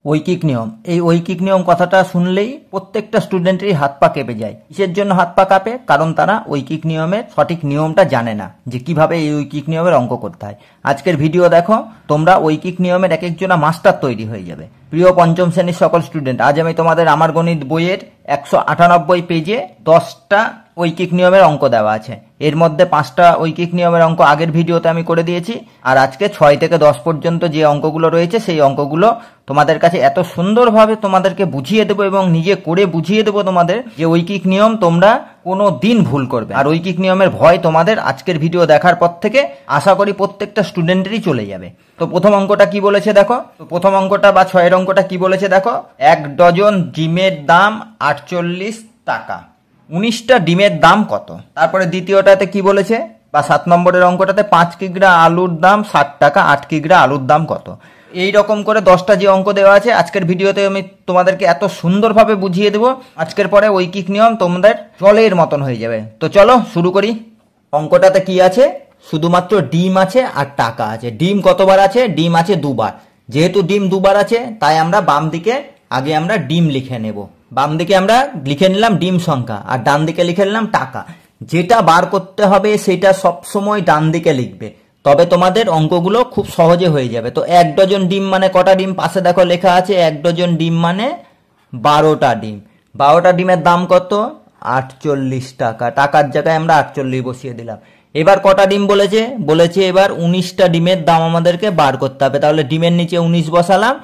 ঐকিক নিয়ম, এই ঐকিক নিয়ম কথাটা শুনলেই প্রত্যেকটা স্টুডেন্টেরই হাত পা কেঁপে যায়। কিসের জন্য হাত পা কাঁপে? কারণ তারা ঐকিক নিয়মের সঠিক নিয়মটা জানে না, যে কিভাবে এই ঐকিক নিয়মের অঙ্ক করতে হয়। আজকের ভিডিও দেখো, তোমরা ঐকিক নিয়মের এক একজনা মাস্টার তৈরি হয়ে যাবে। প্রিয় পঞ্চম শ্রেণীর সকল স্টুডেন্ট, আজ আমি তোমাদের আমার গণিত বইয়ের 198 পেজে 10টা ঐকিক নিয়মের অঙ্ক দেওয়া আছে। এর মধ্যে 5টা ঐকিক নিয়মের অঙ্ক আগের ভিডিওতে আমি করে দিয়েছি, আর আজকে 6 থেকে 10 পর্যন্ত যে অঙ্কগুলো রয়েছে সেই অঙ্কগুলো তোমাদের কাছে এত সুন্দরভাবে তোমাদেরকে বুঝিয়ে দেবো এবং নিজে করে বুঝিয়ে দেবো তোমাদের, যে ঐকিক নিয়ম তোমরা কোনো দিন ভুল করবে। আর ঐকিক নিয়মের ভয় তোমাদের আজকের ভিডিও দেখার পর থেকে আশা করি প্রত্যেকটা স্টুডেন্টেরই চলে যাবে। তো প্রথম অঙ্কটা কি বলেছে দেখো, তো প্রথম অঙ্কটা বা 6 অঙ্কটা কি বলেছে দেখো, 1 ডজন ডিমের দাম 48 টাকা, 19টা ডিমের দাম কত? তারপরে দ্বিতীয়টাতে কি বলেছে, বা 7 নম্বরের অঙ্কটাতে 5 কিগ্রা আলুর দাম 60 টাকা, 8 কিগ্রা আলুর দাম কত? এই রকম করে 10টা যে অঙ্ক দেওয়া আছে আজকের ভিডিওতে আমি তোমাদেরকে এত সুন্দরভাবে বুঝিয়ে দেবো, আজকের পরে ঐকিক নিয়ম তোমাদের জলের মতন হয়ে যাবে। তো চলো শুরু করি। অঙ্কটাতে কি আছে? শুধুমাত্র ডিম আছে আর টাকা আছে। ডিম কতবার আছে? ডিম আছে 2বার। যেহেতু ডিম 2বার আছে তাই আমরা বাম দিকে আগে আমরা ডিম লিখে নেব। বাম দিকে আমরা লিখে নিলাম ডিম সংখ্যা, আর ডান দিকে লিখে নিলাম টাকা। যেটা বার করতে হবে সেটা সবসময় ডান দিকে লিখবে, তবে তোমাদের অঙ্কগুলো খুব সহজে হয়ে যাবে। তো 1 ডজন ডিম মানে কটা ডিম? পাশে দেখো লেখা আছে 1 ডজন ডিম মানে 12টা ডিম। 12টা ডিমের দাম কত? 48 টাকা। টাকার জায়গায় আমরা 48 বসিয়ে দিলাম। এবার কটা ডিম বলেছে? বলেছে এবার 19টা ডিমের দাম আমাদেরকে বার করতে হবে। তাহলে ডিমের নিচে 19 বসালাম,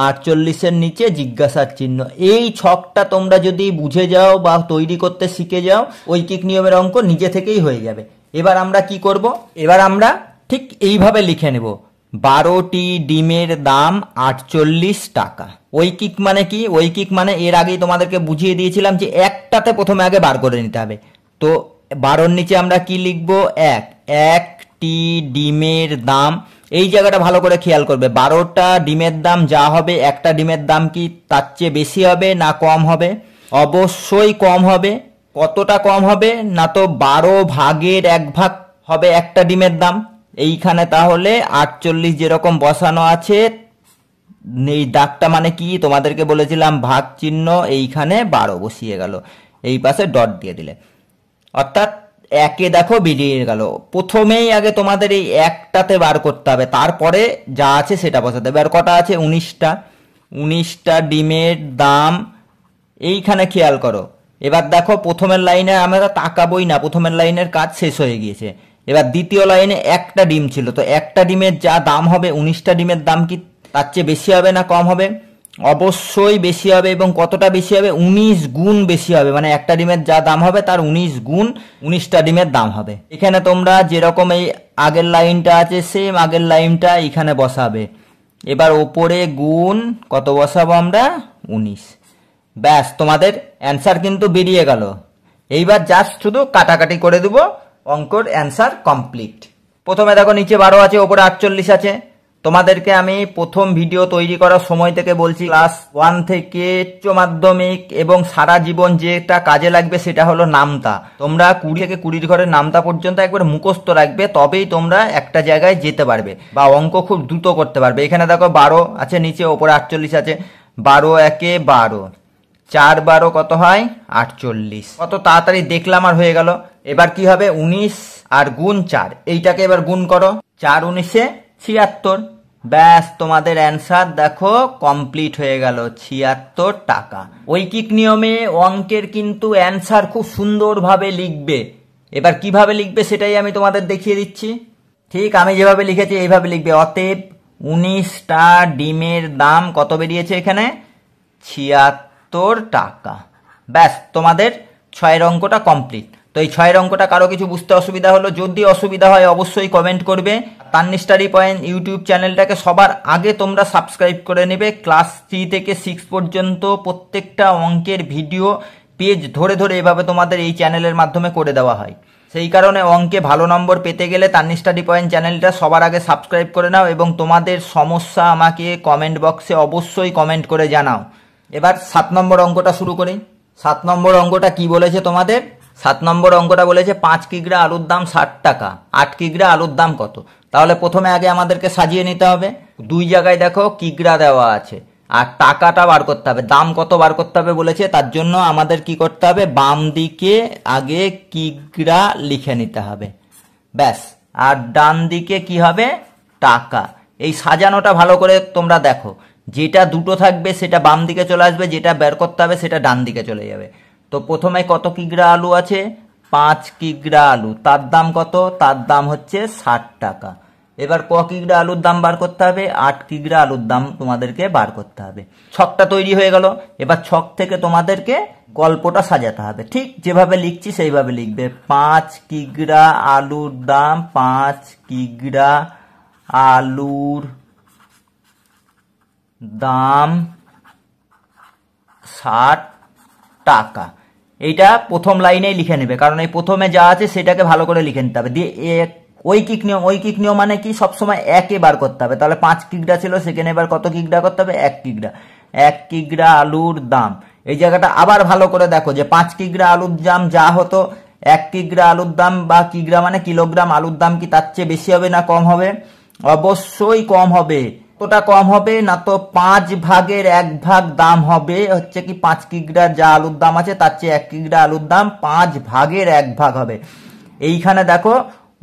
48-এর নিচে জিজ্ঞাসার চিহ্ন। এই ছকটা তোমরা যদি বুঝে যাও বা তৈরি করতে শিখে যাও, ঐকিক নিয়মের অঙ্ক নিজে থেকেই হয়ে যাবে। এবার আমরা কি করব? এবার আমরা ঠিক এইভাবে লিখে নেব, 12টি ডিমের দাম 48 টাকা। ঐকিক মানে কি? ঐকিক মানে এর আগেই তোমাদেরকে বুঝিয়ে দিয়েছিলাম যে একটাতে প্রথমে আগে বার করে নিতে হবে। তো 12-র নিচে আমরা কি লিখব? 1। একটি ডিমের দাম, এই জায়গাটা ভালো করে খেয়াল করবে। 12টা ডিমের দাম যা হবে, একটা ডিমের দাম কি তার চেয়ে বেশি হবে না কম হবে? অবশ্যই কম হবে। কতটা কম হবে? না তো 12 ভাগের 1 ভাগ হবে একটা ডিমের দাম। এইখানে তাহলে 48 যেরকম বসানো আছে, এই দাগটা মানে কি তোমাদেরকে বলেছিলাম ভাগ চিহ্ন, এইখানে 12 বসিয়ে গেল, এই পাশে ডট দিয়ে দিলে, অর্থাৎ একে দেখো বেরিয়ে গেল। প্রথমেই আগে তোমাদের এই একটাতে বার করতে হবে, তারপরে যা আছে সেটা বসাতে হবে। আর কটা আছে? 19টা। 19টা ডিমের দাম, এইখানে খেয়াল করো। এবার দেখো প্রথমের লাইনে আমরা তাকাবই না, প্রথমের লাইনের কাজ শেষ হয়ে গিয়েছে। এবার দ্বিতীয় লাইনে একটা ডিম ছিল, তো একটা ডিমের যা দাম হবে, 19টা ডিমের দাম কি তার চেয়ে বেশি হবে না কম হবে? অবশ্যই বেশি হবে। এবং কতটা বেশি হবে? 19 গুণ বেশি হবে। মানে একটা ডিমের যা দাম হবে তার 19 গুণ 19টা ডিমের দাম হবে। এখানে তোমরা যেরকম এই আগের লাইনটা আছে সেম আগের লাইনটা এখানে বসাবে। এবার ওপরে গুণ কত বসাবো আমরা? 19। ব্যাস, তোমাদের অ্যান্সার কিন্তু বেরিয়ে গেল। এইবার জাস্ট শুধু কাটাকাটি করে দেবো, অঙ্কর অ্যান্সার কমপ্লিট। প্রথমে দেখো নিচে 12 আছে, ওপরে 48 আছে। তোমাদেরকে আমি প্রথম ভিডিও তৈরি করার সময় থেকে বলছি, ক্লাস 1 থেকে উচ্চ মাধ্যমিক এবং সারা জীবন যেটা কাজে লাগবে সেটা হলো নামতা। তোমরা 20 থেকে 20 ঘরের নামতা পর্যন্ত একবার মুখস্থ রাখবে, তবেই তোমরা একটা জায়গায় যেতে পারবে বা অঙ্ক খুব দ্রুত করতে পারবে। এখানে দেখো 12 আছে নিচে, ওপরে 48 আছে। 12 একে 12, 4 12 কত হয়? 48। কত তাড়াতাড়ি দেখলাম আর হয়ে গেল। এবার কি হবে? 19 আর গুণ 4, এইটাকে এবার গুণ করো। 4 19-এ 76। ব্যাস, তোমাদের অ্যান্সার দেখো কমপ্লিট হয়ে গেল, 76 টাকা। ঐকিক নিয়মে অঙ্কের কিন্তু অ্যান্সার খুব সুন্দরভাবে লিখবে। এবার কিভাবে লিখবে সেটাই আমি তোমাদের দেখিয়ে দিচ্ছি। ঠিক আমি যেভাবে লিখেছি এইভাবে লিখবে। অতএব 19টা ডিমের দাম কত বেরিয়েছে এখানে? 76 টাকা। ব্যাস, তোমাদের 6 অঙ্কটা কমপ্লিট। তো এই 6 অঙ্কটা কারো কিছু বুঝতে অসুবিধা হলো, যদি অসুবিধা হয় অবশ্যই কমেন্ট করবে। তান্নি স্টাডি পয়েন্ট ইউটিউব চ্যানেলটাকে সবার আগে তোমরা সাবস্ক্রাইব করে নেবে। ক্লাস 3 থেকে 6 পর্যন্ত প্রত্যেকটা অঙ্কের ভিডিও পেজ ধরে ধরে এভাবে তোমাদের এই চ্যানেলের মাধ্যমে করে দেওয়া হয়। সেই কারণে অঙ্কে ভালো নম্বর পেতে গেলে তান্নি স্টাডি পয়েন্ট চ্যানেলটা সবার আগে সাবস্ক্রাইব করে নাও এবং তোমাদের সমস্যা আমাকে কমেন্ট বক্সে অবশ্যই কমেন্ট করে জানাও। এবার 7 নম্বর অঙ্কটা শুরু করি। 7 নম্বর অঙ্কটা কি বলেছে তোমাদের? 7 নম্বর অঙ্কটা বলেছে 5 কিগ্রা আলুর দাম 60 টাকা, 8 কিগ্রা আলুর দাম কত? তাহলে প্রথমে আগে আমাদেরকে সাজিয়ে নিতে হবে। দুই জায়গায় দেখো কিগ্রা দেওয়া আছে, আর টাকাটা বার করতে হবে, দাম কত বার করতে হবে বলেছে, তার জন্য আমাদের কি করতে হবে, বাম দিকে আগে কিগ্রা লিখে নিতে হবে, ব্যাস। আর ডান দিকে কি হবে, টাকা। এই সাজানোটা ভালো করে তোমরা দেখো, যেটা দুটো থাকবে সেটা বাম দিকে চলে আসবে, যেটা বের করতে হবে সেটা ডান দিকে চলে যাবে। তো প্রথমে কত কিগ্রা আলু আছে, 5 কিগ্রা আলু, তার দাম কত, তার দাম হচ্ছে 60 টাকা। এবার ক কিগ্রা আলুর দাম বার করতে হবে, 8 কিগ্রা আলুর দাম তোমাদেরকে বার করতে হবে। ছকটা তৈরি হয়ে গেল। এবার ছক থেকে তোমাদেরকে গল্পটা সাজাতে হবে, ঠিক যেভাবে লিখছি সেইভাবে লিখবে। 5 কিগ্রা আলুর দাম, 5 কিগ্রা আলুর দাম 60 টাকা। এইটা প্রথম লাইনেই লিখে নেবে, কারণ এই প্রথমে যা আছে সেটাকে ভালো করে লিখে নিতে হবে। দিয়ে ঐকিক নিয়ম, ঐকিক নিয়ম মানে কি, সবসময় একে বার করতে হবে। তাহলে 5 কিগ্রা ছিল, সেখানে এবার কত কিগ্রা করতে হবে, 1 কিগ্রা। 1 কিগ্রা আলুর দাম, এই জায়গাটা আবার ভালো করে দেখো যে 5 কিগ্রা আলুর দাম যা হতো, 1 কিগ্রা আলুর দাম বা কিগ্রা মানে কিলোগ্রাম, আলুর দাম কি তার চেয়ে বেশি হবে না কম হবে, অবশ্যই কম হবে। কতটা কম হবে না, তো 5 ভাগের 1 ভাগ দাম হবে, হচ্ছে কি 5 কিগ্রা যা আলুর দাম আছে তার চেয়ে 1 কিগ্রা আলুর দাম 5 ভাগের 1 ভাগ হবে। এইখানে দেখো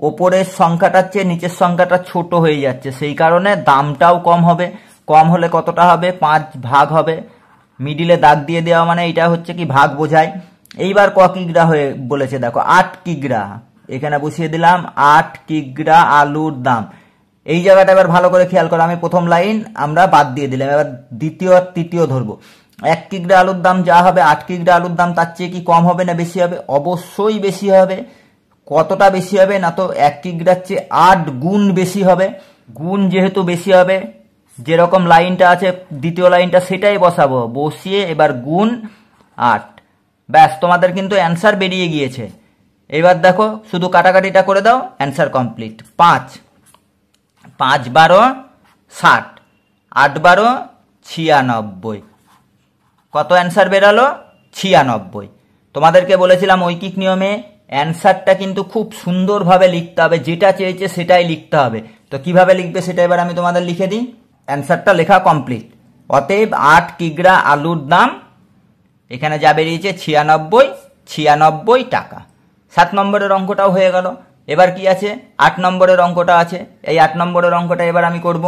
ওপরের সংখ্যাটার চেয়ে নিচের সংখ্যাটা ছোট হয়ে যাচ্ছে, সেই কারণে দামটাও কম হবে। কম হলে কতটা হবে, 5 ভাগ হবে। মিডিলে দাগ দিয়ে দেওয়া মানে এটা হচ্ছে কি ভাগ বোঝায়। এইবার ক কিগ্রা হয়ে বলেছে দেখো, 8 কিগ্রা, এখানে বসিয়ে দিলাম 8 কিগ্রা আলুর দাম। এই জায়গাটা এবার ভালো করে খেয়াল করো, আমি প্রথম লাইন আমরা বাদ দিয়ে দিলাম, এবার দ্বিতীয় আর তৃতীয় ধরবো। 1 কিগ্রা আলুর দাম যা হবে, 8 কিগ্রা আলুর দাম তার চেয়ে কি কম হবে না বেশি হবে, অবশ্যই বেশি হবে। কতটা বেশি হবে না, তো 1 কিগ্রার চেয়ে 8 গুণ বেশি হবে। গুণ যেহেতু বেশি হবে, যেরকম লাইনটা আছে দ্বিতীয় লাইনটা সেটাই বসাবো, বসিয়ে এবার গুণ 8, ব্যাস তোমাদের কিন্তু অ্যান্সার বেরিয়ে গিয়েছে। এবার দেখো শুধু কাটাকাটিটা করে দাও, অ্যান্সার কমপ্লিট। 5 5 12 60, 8 12 96, কত অ্যান্সার বেরালো, 96। তোমাদেরকে বলেছিলাম ঐকিক নিয়মে অ্যান্সারটা কিন্তু খুব সুন্দরভাবে লিখতে হবে, যেটা চেয়েছে সেটাই লিখতে হবে। তো কিভাবে লিখবে সেটা এবার আমি তোমাদের লিখে দিই। অ্যান্সারটা লেখা কমপ্লিট। অতএব 8 কিগ্রা আলুর দাম, এখানে যা বেরিয়েছে 96 টাকা। 7 নম্বরের অঙ্কটাও হয়ে গেল। এবার কি আছে, 8 নম্বরের অঙ্কটা আছে। এই 8 নম্বরের অঙ্কটা এবার আমি করব।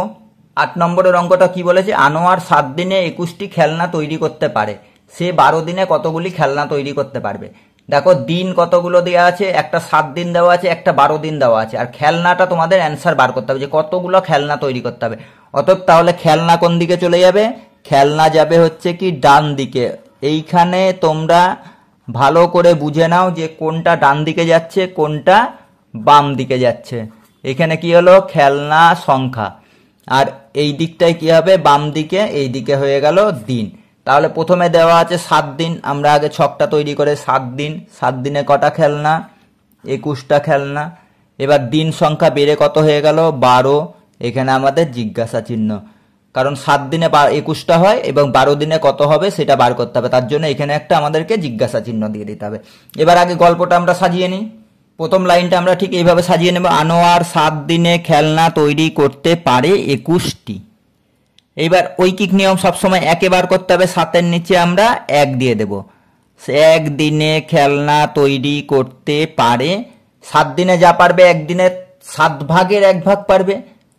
8 নম্বরের অঙ্কটা কি বলেছে, আনোয়ার 7 দিনে 21টি খেলনা তৈরি করতে পারে, সে 12 দিনে কতগুলি খেলনা তৈরি করতে পারবে। দেখো দিন কতগুলো দেওয়া আছে, একটা 7 দিন দেওয়া আছে, একটা 12 দিন দেওয়া আছে, আর খেলনাটা তোমাদের অ্যান্সার বার করতে হবে যে কতগুলো খেলনা তৈরি করতে হবে। অতএব তাহলে খেলনা কোন দিকে চলে যাবে, খেলনা যাবে হচ্ছে কি ডান দিকে। এইখানে তোমরা ভালো করে বুঝে নাও যে কোনটা ডান দিকে যাচ্ছে কোনটা বাম দিকে যাচ্ছে। এখানে কি হলো, খেলনা সংখ্যা, আর এই দিকটায় কি হবে, বাম দিকে, এই দিকে হয়ে গেল দিন। তাহলে প্রথমে দেওয়া আছে 7 দিন, আমরা আগে ছকটা তৈরি করে 7 দিন, 7 দিনে কটা খেলনা, 21টা খেলনা। এবার দিন সংখ্যা বেড়ে কত হয়ে গেল, 12। এখানে আমাদের জিজ্ঞাসা চিহ্ন, কারণ 7 দিনে 21টা হয় এবং 12 দিনে কত হবে সেটা বার করতে হবে, তার জন্য এখানে একটা আমাদেরকে জিজ্ঞাসা চিহ্ন দিয়ে দিতে হবে। এবার আগে গল্পটা আমরা সাজিয়ে নিই। প্রথম লাইনটা আমরা ঠিক এইভাবে সাজিয়ে নেব, আনোয়ার 7 দিনে খেলনা তৈরি করতে পারে 21টি। এইবার ঐকিক নিয়ম সবসময় একে বার করতে হবে, 7-এর নিচে আমরা 1 দিয়ে দেব। 1 দিনে খেলনা তৈরি করতে পারে, 7 দিনে যা পারবে 1 দিনে 7 ভাগের 1 ভাগ পারবে,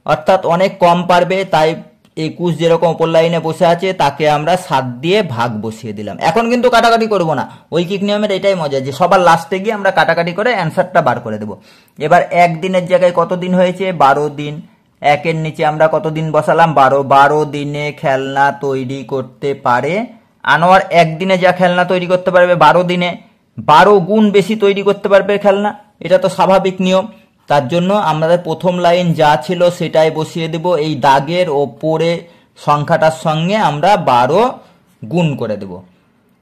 অর্থাৎ অনেক কম পারবে। তাই 21 যেরকম উপর লাইনে বসে আছে তাকে আমরা 7 দিয়ে ভাগ বসিয়ে দিলাম। এখন কিন্তু কাটাকাটি করব না, ঐকিক নিয়মের এটাই মজা যে সবার লাস্টে গিয়ে আমরা কাটাকাটি করে অ্যান্সারটা বার করে দেব। এবার 1 দিনের জায়গায় কত দিন হয়েছে, 12 দিন। 1-এর নিচে আমরা কত দিন বসালাম, 12। 12 দিনে খেলনা তৈরি করতে পারে আনোয়ার। 1 দিনে যা খেলনা তৈরি করতে পারবে 12 দিনে 12 গুণ বেশি তৈরি করতে পারবে খেলনা, এটা তো স্বাভাবিক নিয়ম। তার জন্য আমাদের প্রথম লাইন যা ছিল সেটাই বসিয়ে দেব, এই দাগের ওপরে সংখ্যাটার সঙ্গে আমরা 12 গুণ করে দেব।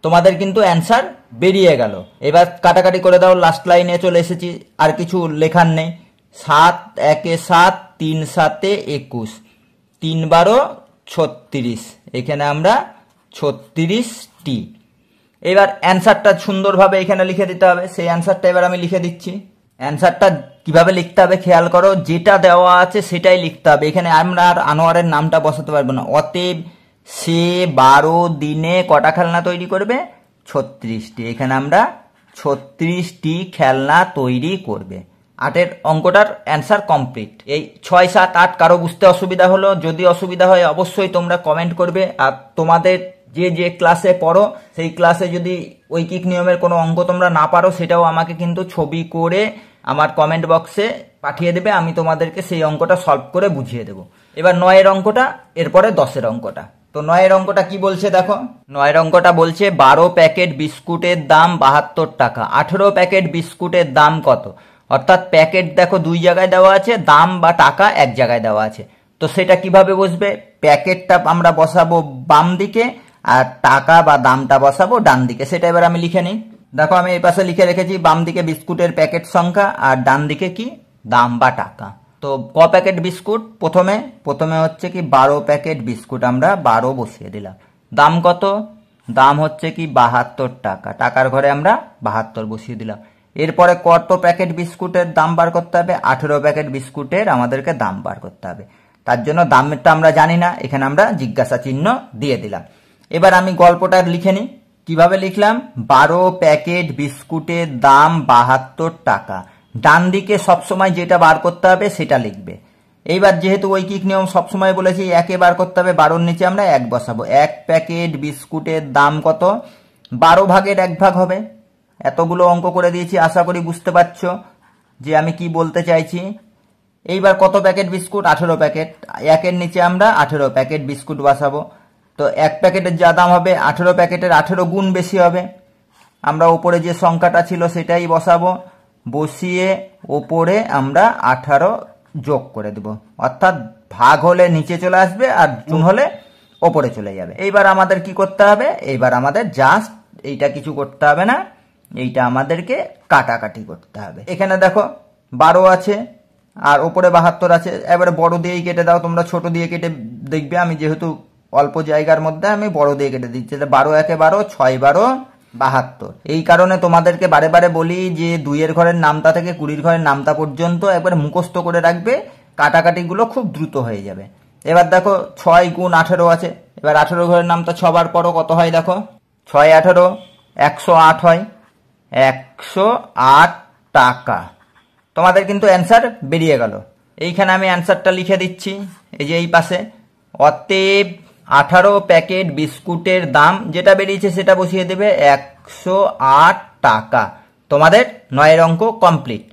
তোমাদের কিন্তু অ্যান্সার বেরিয়ে গেল। এবার কাটাকাটি করে দাও, লাস্ট লাইনে চলে এসেছি, আর কিছু লেখার নেই। 7 1-এ 7, 3 7-এ 21, 3 12 36, এখানে আমরা 36টি। এবার অ্যান্সারটা সুন্দরভাবে এখানে লিখে দিতে হবে, সেই অ্যান্সারটা এবার আমি লিখে দিচ্ছি। অ্যান্সারটা কিভাবে লিখতে হবে খেয়াল করো, যেটা দেওয়া আছে সেটাই লিখতে হবে। এখানে আমরা আর আনোয়ারের নামটা বসাতে পারবো না। অতএব সে 12 দিনে কটা খেলনা তৈরি করবে? 36টি। এখানে আমরা 36টি খেলনা তৈরি করবে। 8-এর অঙ্কটার অ্যান্সার কমপ্লিট। এই 6, 7, 8 কারো বুঝতে অসুবিধা হলো? যদি অসুবিধা হয় অবশ্যই তোমরা কমেন্ট করবে। আর তোমাদের যে ক্লাসে পড়ো সেই ক্লাসে যদি ঐকিক নিয়মের কোনো অঙ্ক তোমরা না পারো সেটাও আমাকে কিন্তু ছবি করে আমার কমেন্ট বক্সে পাঠিয়ে দেবে, আমি তোমাদেরকে সেই অঙ্কটা সলভ করে বুঝিয়ে দেবো। এবার 9-এর অঙ্কটা, এরপরে 10-এর অঙ্কটা। তো 9-এর অঙ্কটা কি বলছে দেখো। 9-এর অঙ্কটা বলছে 12 প্যাকেট বিস্কুটের দাম 72 টাকা। 18 প্যাকেট বিস্কুটের দাম কত? অর্থাৎ প্যাকেট দেখো 2 জায়গায় দেওয়া আছে, দাম বা টাকা 1 জায়গায় দেওয়া আছে। তো সেটা কিভাবে বসবে? প্যাকেটটা আমরা বসাবো বাম দিকে আর টাকা বা দামটা বসাবো ডান দিকে। সেটা এবার আমি লিখে নিই। দেখো আমি এই পাশে লিখে রেখেছি বাম দিকে বিস্কুটের প্যাকেট সংখ্যা আর ডান দিকে কি দাম বা টাকা। তো ক প্যাকেট বিস্কুট? প্রথমে হচ্ছে কি 12 প্যাকেট বিস্কুট, আমরা 12 বসিয়ে দিলাম। দাম কত? দাম হচ্ছে কি 72 টাকা। টাকার ঘরে আমরা 72 বসিয়ে দিলাম। এরপরে কত প্যাকেট বিস্কুটের দাম বার করতে হবে? 18 প্যাকেট বিস্কুটের আমাদেরকে দাম বার করতে হবে। তার জন্য দামটা আমরা জানি না, এখানে আমরা জিজ্ঞাসা চিহ্ন দিয়ে দিলাম। এবার আমি গল্পটা লিখে নিই। কিভাবে লিখলাম? 12 প্যাকেট বিস্কুটের দাম 72 টাকা। ডান দিকে সবসময় যেটা বার করতে হবে সেটা লিখবে। এইবার যেহেতু ঐকিক নিয়ম সবসময় বলেছি একে বার করতে হবে, 12-র নিচে আমরা 1 বসাবো। 1 প্যাকেট বিস্কুটের দাম কত? 12 ভাগের 1 ভাগ হবে। এতগুলো অঙ্ক করে দিয়েছি, আশা করি বুঝতে পারছো যে আমি কি বলতে চাইছি। এইবার কত প্যাকেট বিস্কুট? 18 প্যাকেট। 1-এর নিচে আমরা 18 প্যাকেট বিস্কুট বসাবো। তো 1 প্যাকেটের যা দাম হবে 18 প্যাকেটের 18 গুণ বেশি হবে। আমরা ওপরে যে সংখ্যাটা ছিল সেটাই বসাবো, বসিয়ে ওপরে আমরা 18 যোগ করে দেব। অর্থাৎ ভাগ হলে নিচে চলে আসবে আর গুণ হলে ওপরে চলে যাবে। এইবার আমাদের কি করতে হবে? এইবার আমাদের জাস্ট এইটা কিছু করতে হবে না, এইটা আমাদেরকে কাটাকাটি করতে হবে। এখানে দেখো 12 আছে আর ওপরে 72 আছে। এবারে বড় দিয়েই কেটে দাও, তোমরা ছোট দিয়ে কেটে দেখবে। আমি যেহেতু অল্প জায়গার মধ্যে আমি বড় দিয়ে কেটে দিচ্ছি। 12 একে 12, 6 12 72। এই কারণে তোমাদেরকে বারে বারে বলি যে 2-এর ঘরের নামতা থেকে 20-র ঘরের নামতা পর্যন্ত একবার মুখস্থ করে রাখবে, কাটাকাটিগুলো খুব দ্রুত হয়ে যাবে। এবার দেখো 6 গুণ 18 আছে। এবার 18 ঘরের নামতা 6 বার পরও কত হয় দেখো। 6 18 108 হয়। 108 টাকা। তোমাদের কিন্তু অ্যান্সার বেরিয়ে গেল। এইখানে আমি অ্যান্সারটা লিখে দিচ্ছি, এই যে এই পাশে। অতএব 18 প্যাকেট বিস্কুটের দাম যেটা বেরিয়েছে সেটা বসিয়ে দেবে 108 টাকা। তোমাদের 9-এর অঙ্ক কমপ্লিট।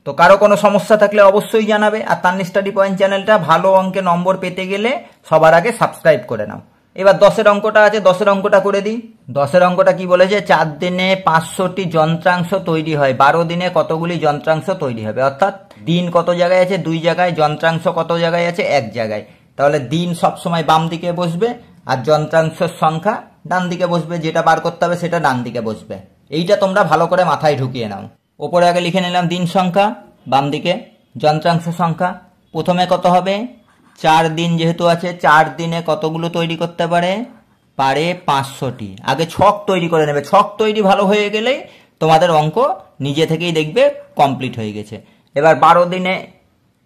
তো কারো কোনো সমস্যা থাকলে অবশ্যই জানাবে। আর তান্নি স্টাডি পয়েন্ট চ্যানেলটা ভালো অঙ্কে নম্বর পেতে গেলে সবার আগে সাবস্ক্রাইব করে নাও। এবার 10-এর অঙ্কটা আছে, 10-এর অঙ্কটা করে দিই। 10-এর অঙ্কটা কি বলেছে? 4 দিনে 500টি যন্ত্রাংশ তৈরি হয়, 12 দিনে কতগুলি যন্ত্রাংশ তৈরি হবে? অর্থাৎ দিন কত জায়গায় আছে? 2 জায়গায়। যন্ত্রাংশ কত জায়গায় আছে? 1 জায়গায়। তাহলে দিন সবসময় বাম দিকে বসবে আর যন্ত্রাংশের সংখ্যা ডান দিকে বসবে। যেটা বার করতে হবে সেটা ডান দিকে বসবে। এইটা তোমরা ভালো করে মাথায় ঢুকিয়ে নাও। ওপরে আগে লিখে নিলাম দিন সংখ্যা, বাম দিকে যন্ত্রাংশ সংখ্যা। প্রথমে কত হবে? 4 দিন যেহেতু আছে, 4 দিনে কতগুলো তৈরি করতে পারে? 500টি। আগে ছক তৈরি করে নেবে। ছক তৈরি ভালো হয়ে গেলেই তোমাদের অঙ্ক নিজে থেকেই দেখবে কমপ্লিট হয়ে গেছে। এবার 12 দিনে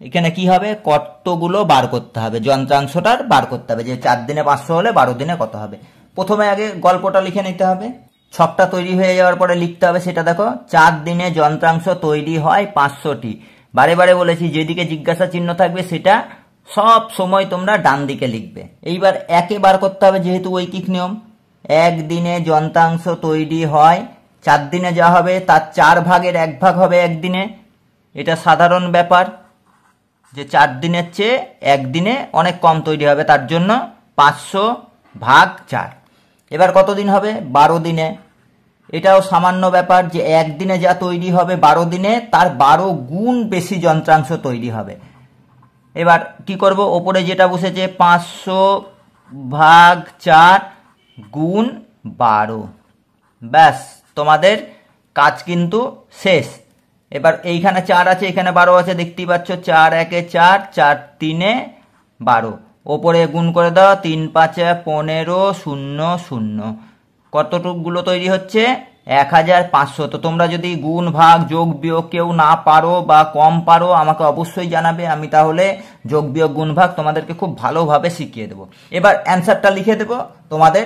এখানে কি হবে? কতগুলো বার করতে হবে, যন্ত্রাংশটার বার করতে হবে, যে 4 দিনে 500 হলে 12 দিনে কত হবে। প্রথমে আগে গল্পটা লিখে নিতে হবে। ছকটা তৈরি হয়ে যাওয়ার পরে লিখতে হবে সেটা দেখো। 4 দিনে যন্ত্রাংশ তৈরি হয় 500টি। বারে বারে বলেছি যেদিকে জিজ্ঞাসা চিহ্ন থাকবে সেটা সব সময় তোমরা ডান দিকে লিখবে। এইবার একে বার করতে হবে, যেহেতু ঐকিক নিয়ম। 1 দিনে যন্ত্রাংশ তৈরি হয়, 4 দিনে যা হবে তার 4 ভাগের 1 ভাগ হবে 1 দিনে। এটা সাধারণ ব্যাপার যে 4 দিনের চেয়ে 1 দিনে অনেক কম তৈরি হবে, তার জন্য 500 ভাগ 4। এবার কত দিন হবে? 12 দিনে। এটাও সামান্য ব্যাপার যে 1 দিনে যা তৈরি হবে 12 দিনে তার 12 গুণ বেশি যন্ত্রাংশ তৈরি হবে। এবার কি করব? ওপরে যেটা বসেছে 500 ভাগ 4 গুণ 12। ব্যাস, তোমাদের কাজ কিন্তু শেষ। এবার এইখানে 4 আছে, এখানে 12 আছে, দেখতেই পাচ্ছ। 4 একে 4, 4 3 12। ওপরে গুণ করে দাও, 3 5 15 0 0। কতটুকগুলো তৈরি হচ্ছে? 1500। তো তোমরা যদি গুণ ভাগ যোগ বিয়োগ কেউ না পারো বা কম পারো আমাকে অবশ্যই জানাবে, আমি তাহলে যোগ বিয়োগ গুণ ভাগ তোমাদেরকে খুব ভালোভাবে শিখিয়ে দেবো। এবার অ্যান্সারটা লিখে দেবো, তোমাদের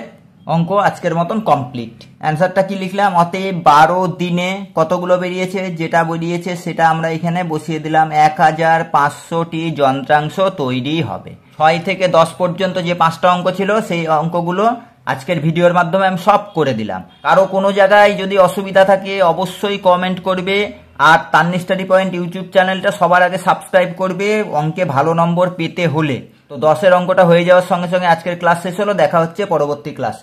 অঙ্ক আজকের মতন কমপ্লিট। অ্যান্সারটা কি লিখলাম, অতএব 12 দিনে কতগুলো বেরিয়েছে, যেটা বেরিয়েছে সেটা আমরা এখানে বসিয়ে দিলাম, 1500টি যন্ত্রাংশ তৈরি হবে। 6 থেকে 10 পর্যন্ত যে 5টা অঙ্ক ছিল সেই অঙ্কগুলো আজকের ভিডিওর মাধ্যমে আমি সব করে দিলাম। কারো কোনো জায়গায় যদি অসুবিধা থাকে অবশ্যই কমেন্ট করবে, আর তান্নি স্টাডি পয়েন্ট ইউটিউব চ্যানেলটা সবার আগে সাবস্ক্রাইব করবে অঙ্কে ভালো নম্বর পেতে হলে। তো 10-এর অঙ্কটা হয়ে যাওয়ার সঙ্গে সঙ্গে আজকের ক্লাস শেষ হলো, দেখা হচ্ছে পরবর্তী ক্লাসে।